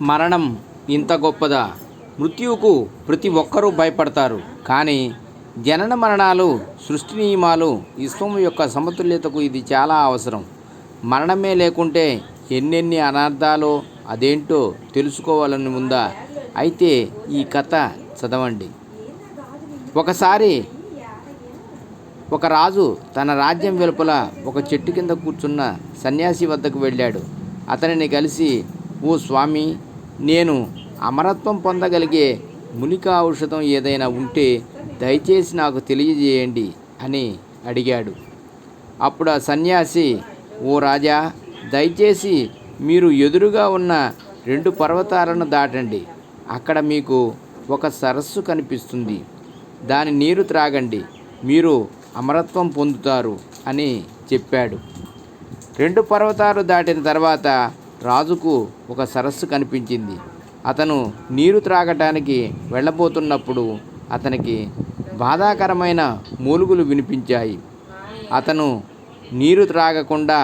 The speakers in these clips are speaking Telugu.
మరణం ఇంత గొప్పదా? మృత్యువుకు ప్రతి ఒక్కరూ భయపడతారు. కానీ జనన మరణాలు సృష్టి నియమాలు, విశ్వం యొక్క సమతుల్యతకు ఇది చాలా అవసరం. మరణమే లేకుంటే ఎన్నెన్ని అనర్థాలో అదేంటో తెలుసుకోవాలని ఉందా? అయితే ఈ కథ చదవండి. ఒకసారి ఒక రాజు తన రాజ్యం వెలుపల ఒక చెట్టు కింద కూర్చున్న సన్యాసి వద్దకు వెళ్ళాడు. అతనిని కలిసి, ఓ స్వామి, నేను అమరత్వం పొందగలిగే మూలికా ఔషధం ఏదైనా ఉంటే దయచేసి నాకు తెలియజేయండి అని అడిగాడు. అప్పుడు ఆ సన్యాసి, ఓ రాజా, దయచేసి మీరు ఎదురుగా ఉన్న 2 పర్వతాలను దాటండి. అక్కడ మీకు ఒక సరస్సు కనిపిస్తుంది. దాని నీరు త్రాగండి, మీరు అమరత్వం పొందుతారు అని చెప్పాడు. 2 పర్వతాలు దాటిన తర్వాత రాజుకు ఒక సరస్సు కనిపించింది. అతను నీరు త్రాగటానికి వెళ్ళబోతున్నప్పుడు అతనికి బాధాకరమైన మూలుగులు వినిపించాయి. అతను నీరు త్రాగకుండా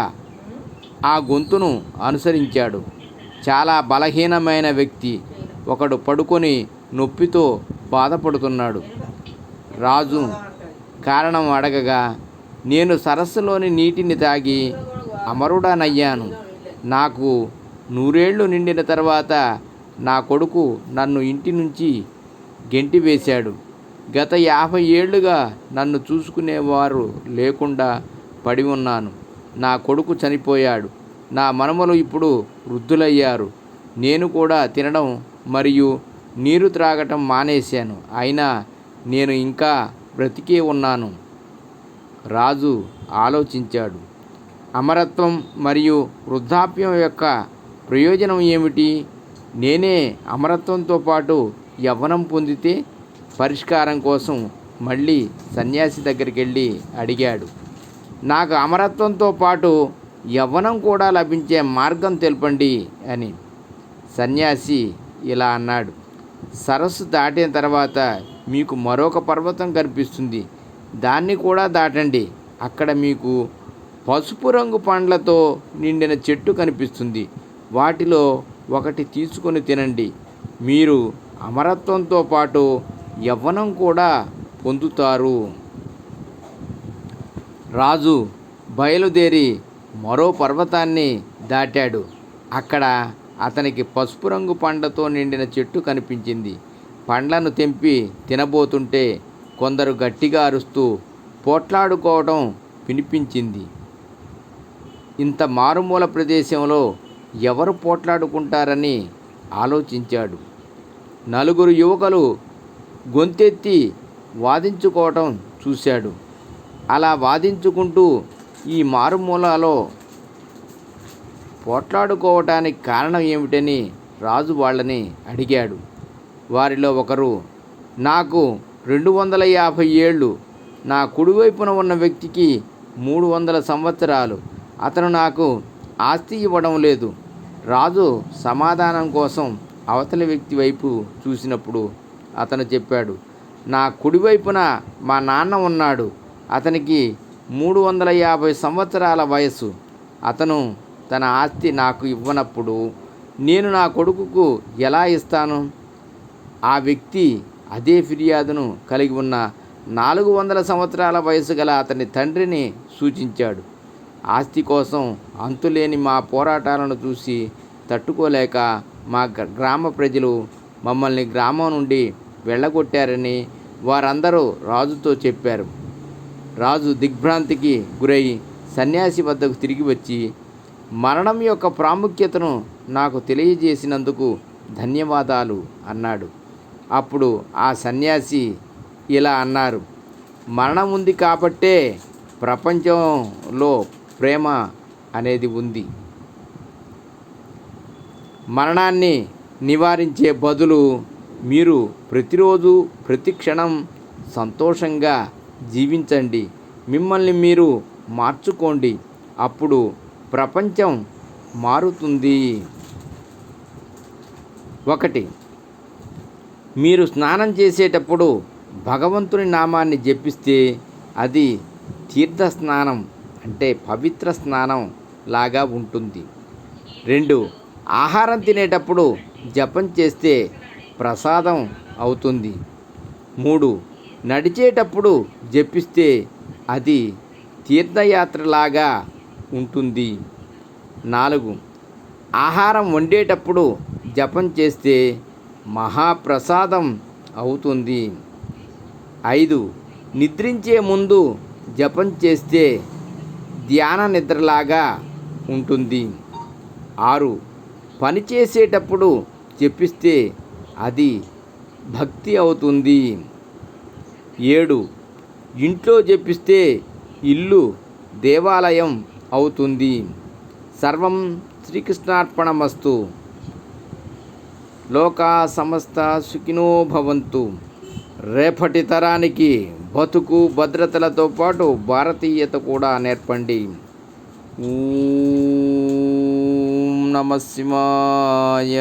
ఆ గొంతును అనుసరించాడు. చాలా బలహీనమైన వ్యక్తి ఒకడు పడుకొని నొప్పితో బాధపడుతున్నాడు. రాజు కారణం అడగగా, నేను సరస్సులోని నీటిని తాగి అమరుడనయ్యాను. నాకు 100 ఏళ్ళు నిండిన తర్వాత నా కొడుకు నన్ను ఇంటి నుంచి గెంటివేశాడు. గత 50 ఏళ్లుగా నన్ను చూసుకునేవారు లేకుండా పడి ఉన్నాను. నా కొడుకు చనిపోయాడు. నా మనుమలు ఇప్పుడు వృద్ధులయ్యారు. నేను కూడా తినడం మరియు నీరు త్రాగటం మానేశాను. అయినా నేను ఇంకా బ్రతికే ఉన్నాను. రాజు ఆలోచించాడు. అమరత్వం మరియు వృద్ధాప్యం యొక్క ప్రయోజనం ఏమిటి? నేనే అమరత్వంతో పాటు యవ్వనం పొందితే? పరిష్కారం కోసం మళ్ళీ సన్యాసి దగ్గరికి వెళ్ళి అడిగాడు, నాకు అమరత్వంతో పాటు యవ్వనం కూడా లభించే మార్గం తెలపండి అని. సన్యాసి ఇలా అన్నాడు, సరస్సు దాటిన తర్వాత మీకు మరొక పర్వతం కనిపిస్తుంది. దాన్ని కూడా దాటండి. అక్కడ మీకు పసుపు రంగు పండ్లతో నిండిన చెట్టు కనిపిస్తుంది. వాటిలో ఒకటి తీసుకొని తినండి. మీరు అమరత్వంతో పాటు యవ్వనం కూడా పొందుతారు. రాజు బయలుదేరి మరో పర్వతాన్ని దాటాడు. అక్కడ అతనికి పసుపు రంగు పండ్లతో నిండిన చెట్టు కనిపించింది. పండ్లను తెంపి తినబోతుంటే కొందరు గట్టిగా అరుస్తూ పోట్లాడుకోవడం వినిపించింది. ఇంత మారుమూల ప్రదేశంలో ఎవరు పోట్లాడుకుంటారని ఆలోచించాడు. 4 యువకులు గొంతెత్తి వాదించుకోవటం చూశాడు. అలా వాదించుకుంటూ ఈ మారుమూలలో పోట్లాడుకోవటానికి కారణం ఏమిటని రాజు వాళ్ళని అడిగాడు. వారిలో ఒకరు, నాకు 250 ఏళ్ళు, నా కుడివైపున ఉన్న వ్యక్తికి 300 సంవత్సరాలు, అతను నాకు ఆస్తి ఇవ్వడం లేదు. రాజు సమాధానం కోసం అవతలి వ్యక్తి వైపు చూసినప్పుడు అతను చెప్పాడు, నా కుడివైపున మా నాన్న ఉన్నాడు. అతనికి 350 సంవత్సరాల వయస్సు. అతను తన ఆస్తి నాకు ఇవ్వనప్పుడు నేను నా కొడుకుకు ఎలా ఇస్తాను? ఆ వ్యక్తి అదే ఫిర్యాదును కలిగి ఉన్న 400 సంవత్సరాల వయసు గల అతని తండ్రిని సూచించాడు. ఆస్తి కోసం అంతులేని మా పోరాటాలను చూసి తట్టుకోలేక మా గ్రామ ప్రజలు మమ్మల్ని గ్రామం నుండి వెళ్ళగొట్టారని వారందరూ రాజుతో చెప్పారు. రాజు దిగ్భ్రాంతికి గురై సన్యాసి వద్దకు తిరిగి వచ్చి, మరణం యొక్క ప్రాముఖ్యతను నాకు తెలియజేసినందుకు ధన్యవాదాలు అన్నాడు. అప్పుడు ఆ సన్యాసి ఇలా అన్నారు, మరణం ఉంది కాబట్టే ప్రపంచంలో ప్రేమ అనేది ఉంది. మరణాన్ని నివారించే బదులు మీరు ప్రతిరోజు ప్రతి క్షణం సంతోషంగా జీవించండి. మిమ్మల్ని మీరు మార్చుకోండి. అప్పుడు ప్రపంచం మారుతుంది. 1. మీరు స్నానం చేసేటప్పుడు భగవంతుని నామాన్ని జపిస్తే అది తీర్థ స్నానం అంటే పవిత్ర స్నానం లాగా ఉంటుంది. 2. ఆహారం తినేటప్పుడు జపం చేస్తే ప్రసాదం అవుతుంది. 3. నడిచేటప్పుడు జపిస్తే అది తీర్థయాత్రలాగా ఉంటుంది. 4. ఆహారం వండేటప్పుడు జపం చేస్తే మహాప్రసాదం అవుతుంది. 5. నిద్రించే ముందు జపం చేస్తే ధ్యాన నిద్రలాగా ఉంటుంది. 6. పని చేసేటప్పుడు జపిస్తే అది భక్తి అవుతుంది. 7. ఇంట్లో జపిస్తే ఇల్లు దేవాలయం అవుతుంది. సర్వం శ్రీకృష్ణార్పణమస్తు. లోకా సమస్త సుఖినో భవంతు. రేపటి తరానికి బతుకు భద్రతలతో పాటు భారతీయత కూడా నేర్పండి. ఓం నమః శివాయ.